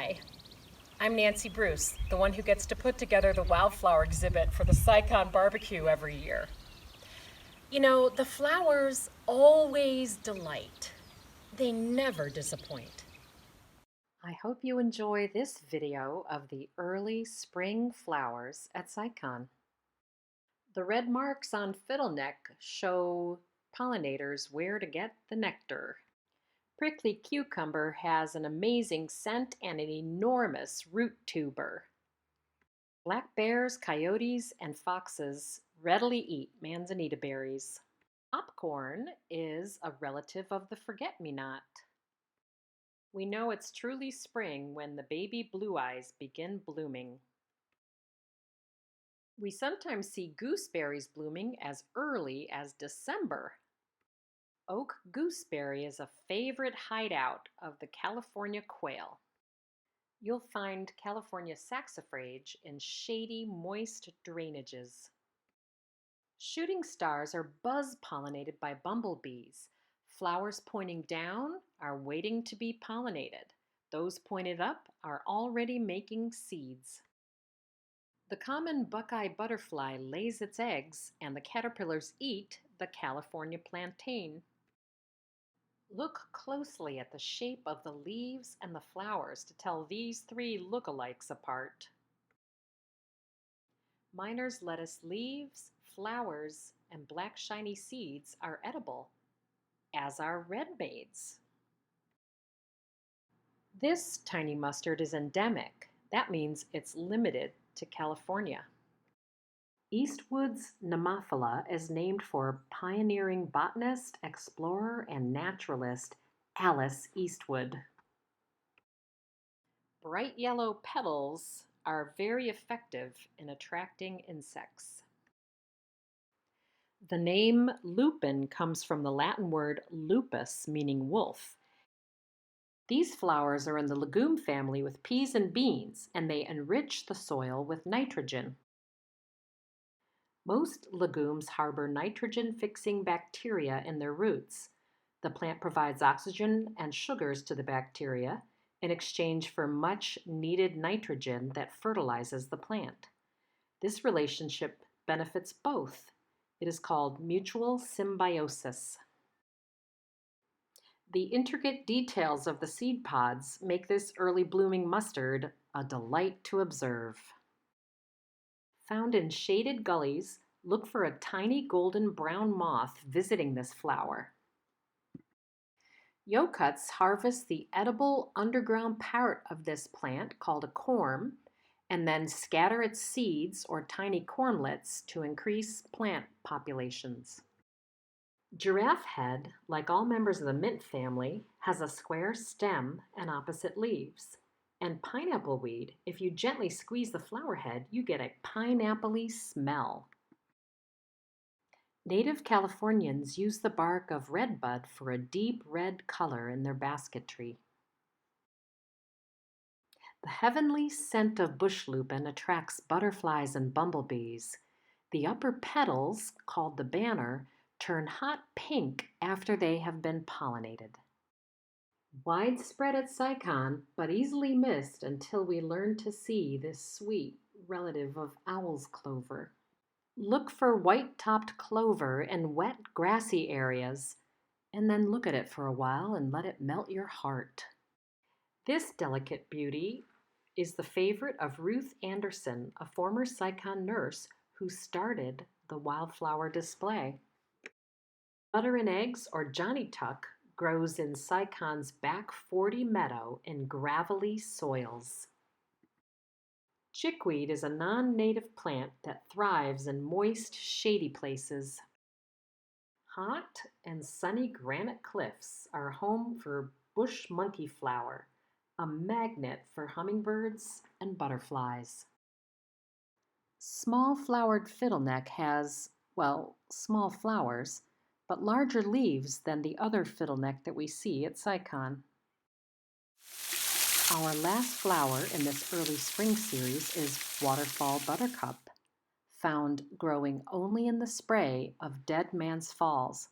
Hi, I'm Nancy Bruce, the one who gets to put together the Wildflower exhibit for the SCICON barbecue every year. You know, the flowers always delight. They never disappoint. I hope you enjoy this video of the early spring flowers at SCICON. The red marks on Fiddleneck show pollinators where to get the nectar. Prickly cucumber has an amazing scent and an enormous root tuber. Black bears, coyotes, and foxes readily eat manzanita berries. Popcorn is a relative of the forget-me-not. We know it's truly spring when the baby blue eyes begin blooming. We sometimes see gooseberries blooming as early as December. Oak gooseberry is a favorite hideout of the California quail. You'll find California saxifrage in shady, moist drainages. Shooting stars are buzz-pollinated by bumblebees. Flowers pointing down are waiting to be pollinated. Those pointed up are already making seeds. The common buckeye butterfly lays its eggs, and the caterpillars eat the California plantain. Look closely at the shape of the leaves and the flowers to tell these three lookalikes apart. Miner's lettuce leaves, flowers, and black shiny seeds are edible, as are red maids. This tiny mustard is endemic. That means it's limited to California. Eastwood's Nemophila is named for pioneering botanist, explorer, and naturalist Alice Eastwood. Bright yellow petals are very effective in attracting insects. The name lupine comes from the Latin word lupus, meaning wolf. These flowers are in the legume family with peas and beans, and they enrich the soil with nitrogen. Most legumes harbor nitrogen-fixing bacteria in their roots. The plant provides oxygen and sugars to the bacteria in exchange for much needed nitrogen that fertilizes the plant. This relationship benefits both. It is called mutual symbiosis. The intricate details of the seed pods make this early blooming mustard a delight to observe. Found in shaded gullies, look for a tiny golden brown moth visiting this flower. Yokuts harvest the edible underground part of this plant called a corm, and then scatter its seeds or tiny cormlets to increase plant populations. Giraffe head, like all members of the mint family, has a square stem and opposite leaves. And pineapple weed, if you gently squeeze the flower head, you get a pineapple-y smell. Native Californians use the bark of redbud for a deep red color in their basketry. The heavenly scent of bush lupine attracts butterflies and bumblebees. The upper petals, called the banner, turn hot pink after they have been pollinated. Widespread at SCICON, but easily missed until we learn to see this sweet relative of owl's clover. Look for white-topped clover in wet, grassy areas, and then look at it for a while and let it melt your heart. This delicate beauty is the favorite of Ruth Anderson, a former SCICON nurse who started the wildflower display. Butter and Eggs, or Johnnytuck, grows in SCICON's back 40 meadow in gravelly soils. Chickweed is a non-native plant that thrives in moist, shady places. Hot and sunny granite cliffs are home for bush monkeyflower, a magnet for hummingbirds and butterflies. Small-flowered fiddleneck has, well, small flowers, but larger leaves than the other fiddleneck that we see at SCICON. Our last flower in this early spring series is Waterfall Buttercup, found growing only in the spray of Dead Man's Falls.